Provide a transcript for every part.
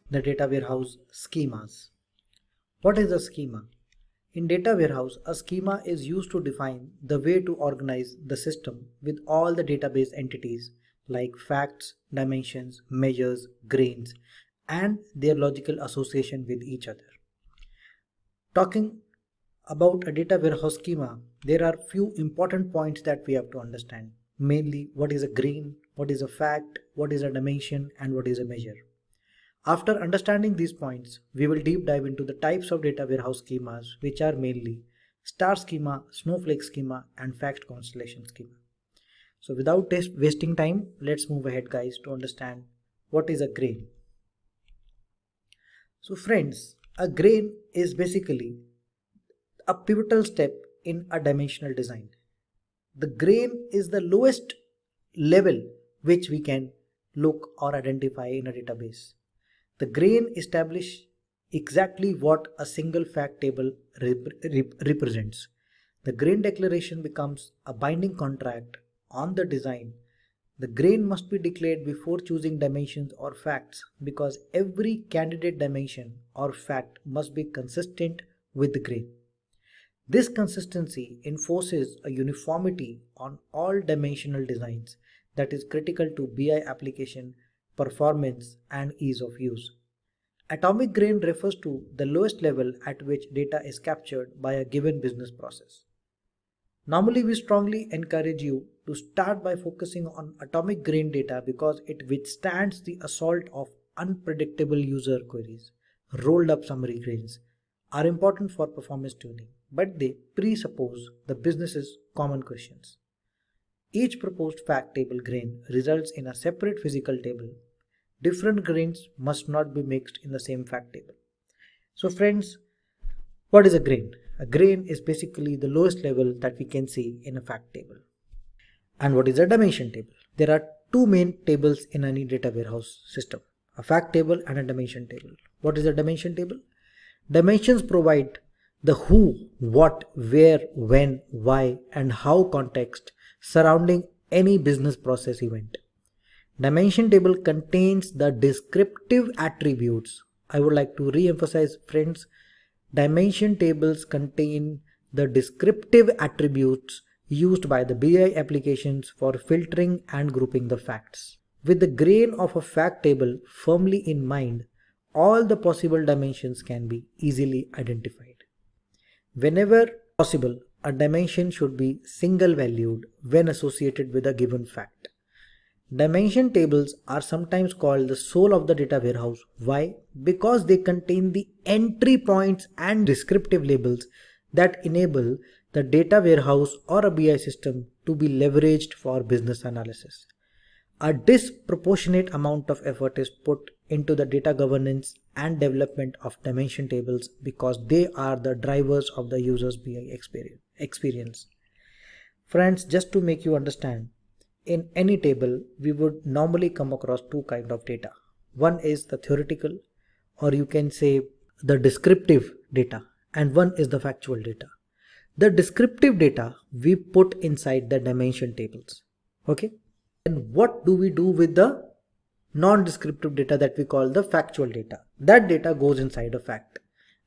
the data warehouse schemas. What is a schema? In data warehouse, a schema is used to define the way to organize the system with all the database entities like facts, dimensions, measures, grains, and their logical association with each other. Talking about a data warehouse schema, there are few important points that we have to understand. Mainly, what is a grain, what is a fact, what is a dimension, and what is a measure. After understanding these points, we will deep dive into the types of data warehouse schemas, which are mainly star schema, snowflake schema, and fact constellation schema. So without wasting time, let's move ahead guys to understand what is a grain. So friends, a grain is basically a pivotal step in a dimensional design. The grain is the lowest level which we can look or identify in a database. The grain establishes exactly what a single fact table represents. The grain declaration becomes a binding contract on the design. The grain must be declared before choosing dimensions or facts because every candidate dimension or fact must be consistent with the grain. This consistency enforces a uniformity on all dimensional designs that is critical to BI application performance and ease of use. Atomic grain refers to the lowest level at which data is captured by a given business process. Normally, we strongly encourage you to start by focusing on atomic grain data because it withstands the assault of unpredictable user queries. Rolled up summary grains are important for performance tuning, but they presuppose the business's common questions. Each proposed fact table grain results in a separate physical table. Different grains must not be mixed in the same fact table. So friends, what is a grain? A grain is basically the lowest level that we can see in a fact table. And what is a dimension table? There are two main tables in any data warehouse system, a fact table and a dimension table. What is a dimension table? Dimensions provide the who, what, where, when, why, and how context surrounding any business process event. Dimension table contains the descriptive attributes. I would like to re-emphasize friends, dimension tables contain the descriptive attributes used by the BI applications for filtering and grouping the facts. With the grain of a fact table firmly in mind, all the possible dimensions can be easily identified. Whenever possible, a dimension should be single valued when associated with a given fact. Dimension tables are sometimes called the soul of the data warehouse. Why? Because they contain the entry points and descriptive labels that enable the data warehouse or a BI system to be leveraged for business analysis. A disproportionate amount of effort is put into the data governance and development of dimension tables because they are the drivers of the user's BI experience. Friends, just to make you understand, in any table, we would normally come across two kinds of data. One is the theoretical, or you can say the descriptive data, and one is the factual data. The descriptive data we put inside the dimension tables. Okay. And what do we do with the non-descriptive data that we call the factual data? That data goes inside a fact.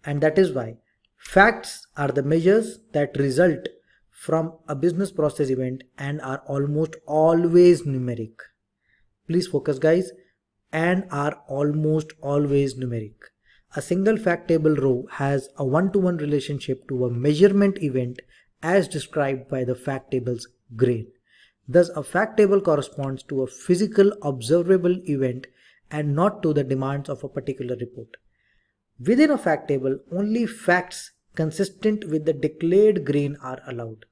And that is why facts are the measures that result from a business process event and are almost always numeric. Please focus guys, and are almost always numeric. A single fact table row has a one-to-one relationship to a measurement event as described by the fact table's grain. Thus, a fact table corresponds to a physical observable event and not to the demands of a particular report. Within a fact table, only facts consistent with the declared grain are allowed.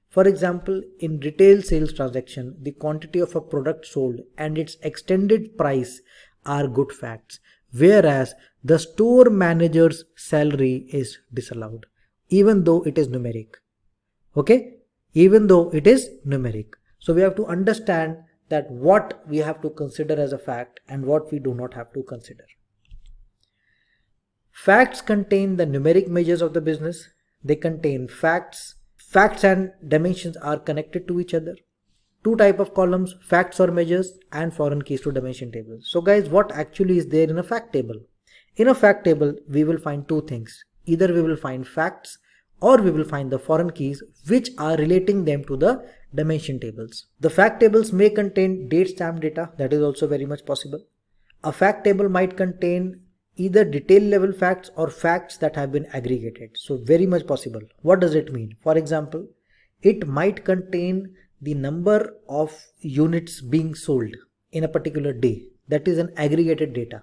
For example, in retail sales transaction, the quantity of a product sold and its extended price are good facts, whereas the store manager's salary is disallowed, even though it is numeric. Okay? Even though it is numeric. So we have to understand that what we have to consider as a fact and what we do not have to consider. Facts contain the numeric measures of the business. They contain facts. Facts and dimensions are connected to each other. Two types of columns, facts or measures, and foreign keys to dimension tables. So guys, what actually is there in a fact table? In a fact table, we will find two things. Either we will find facts or we will find the foreign keys which are relating them to the dimension tables. The fact tables may contain date stamp data, that is also very much possible. A fact table might contain either detail level facts or facts that have been aggregated. So very much possible. What does it mean? For example, it might contain the number of units being sold in a particular day. That is an aggregated data.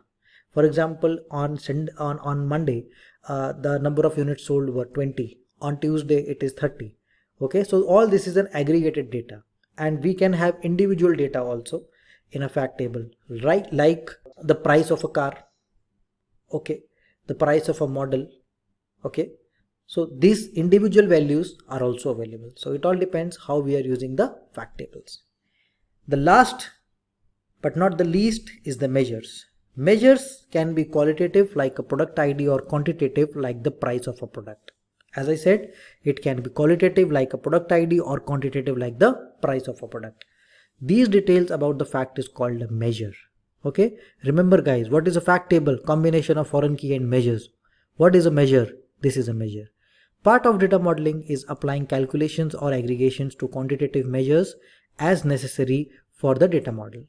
For example, on Monday, the number of units sold were 20. On Tuesday, it is 30. Okay, so all this is an aggregated data, and we can have individual data also in a fact table, right? Like the price of a car, okay, the price of a model, okay. So these individual values are also available. So it all depends how we are using the fact tables. The last but not the least is the measures. Measures can be qualitative like a product ID or quantitative like the price of a product. As I said, it can be qualitative like a product ID or quantitative like the price of a product. These details about the fact is called a measure. Okay, remember guys, what is a fact table? Combination of foreign key and measures. What is a measure? This is a measure. Part of data modeling is applying calculations or aggregations to quantitative measures as necessary for the data model.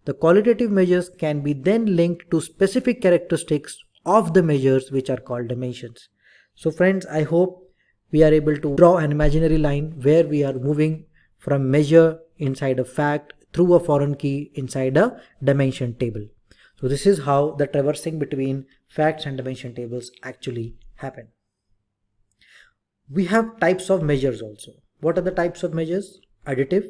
The qualitative measures can be then linked to specific characteristics of the measures which are called dimensions. So friends, I hope we are able to draw an imaginary line where we are moving from measure inside a fact through a foreign key inside a dimension table. So this is how the traversing between facts and dimension tables actually happen. We have types of measures also. What are the types of measures? Additive,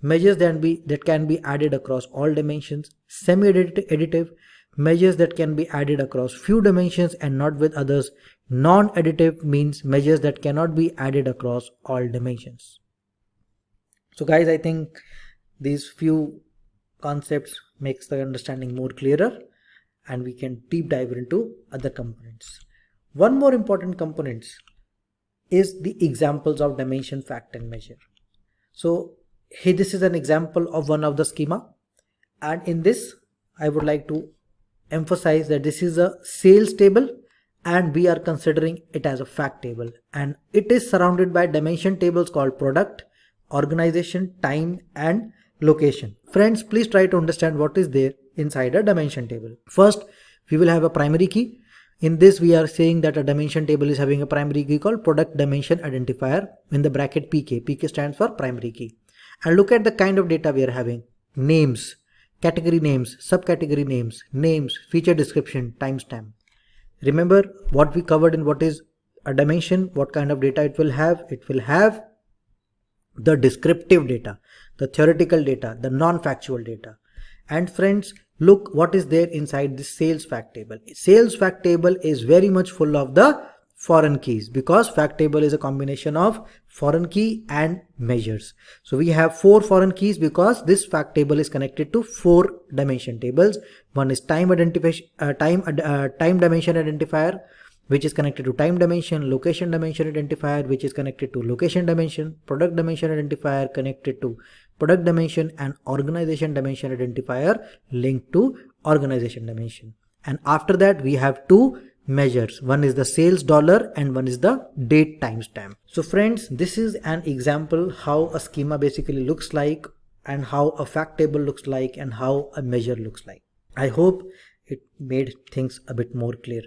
measures that can be added across all dimensions. Semi-additive, measures that can be added across few dimensions and not with others. Non-additive means measures that cannot be added across all dimensions. So guys, I think these few concepts makes the understanding more clearer, and we can deep dive into other components. One more important component is the examples of dimension, fact and measure. So here this is an example of one of the schema, and in this I would like to emphasize that this is a sales table and we are considering it as a fact table, and it is surrounded by dimension tables called product, organization, time and location. Friends, please try to understand what is there inside a dimension table. First, we will have a primary key. In this, we are saying that a dimension table is having a primary key called product dimension identifier in the bracket PK. PK stands for primary key. And look at the kind of data we are having. Names, category names, subcategory names, feature description, timestamp. Remember what we covered in what is a dimension, what kind of data it will have. It will have the descriptive data, the theoretical data, the non-factual data. And friends, look what is there inside this sales fact table. Sales fact table is very much full of the foreign keys, because fact table is a combination of foreign key and measures. So we have 4 foreign keys because this fact table is connected to 4 dimension tables. One is time dimension identifier, which is connected to time dimension, location dimension identifier, which is connected to location dimension, product dimension identifier connected to product dimension, and organization dimension identifier linked to organization dimension. And after that we have 2 measures. One is the sales dollar and one is the date timestamp. So friends, this is an example how a schema basically looks like, and how a fact table looks like, and how a measure looks like. I hope it made things a bit more clear.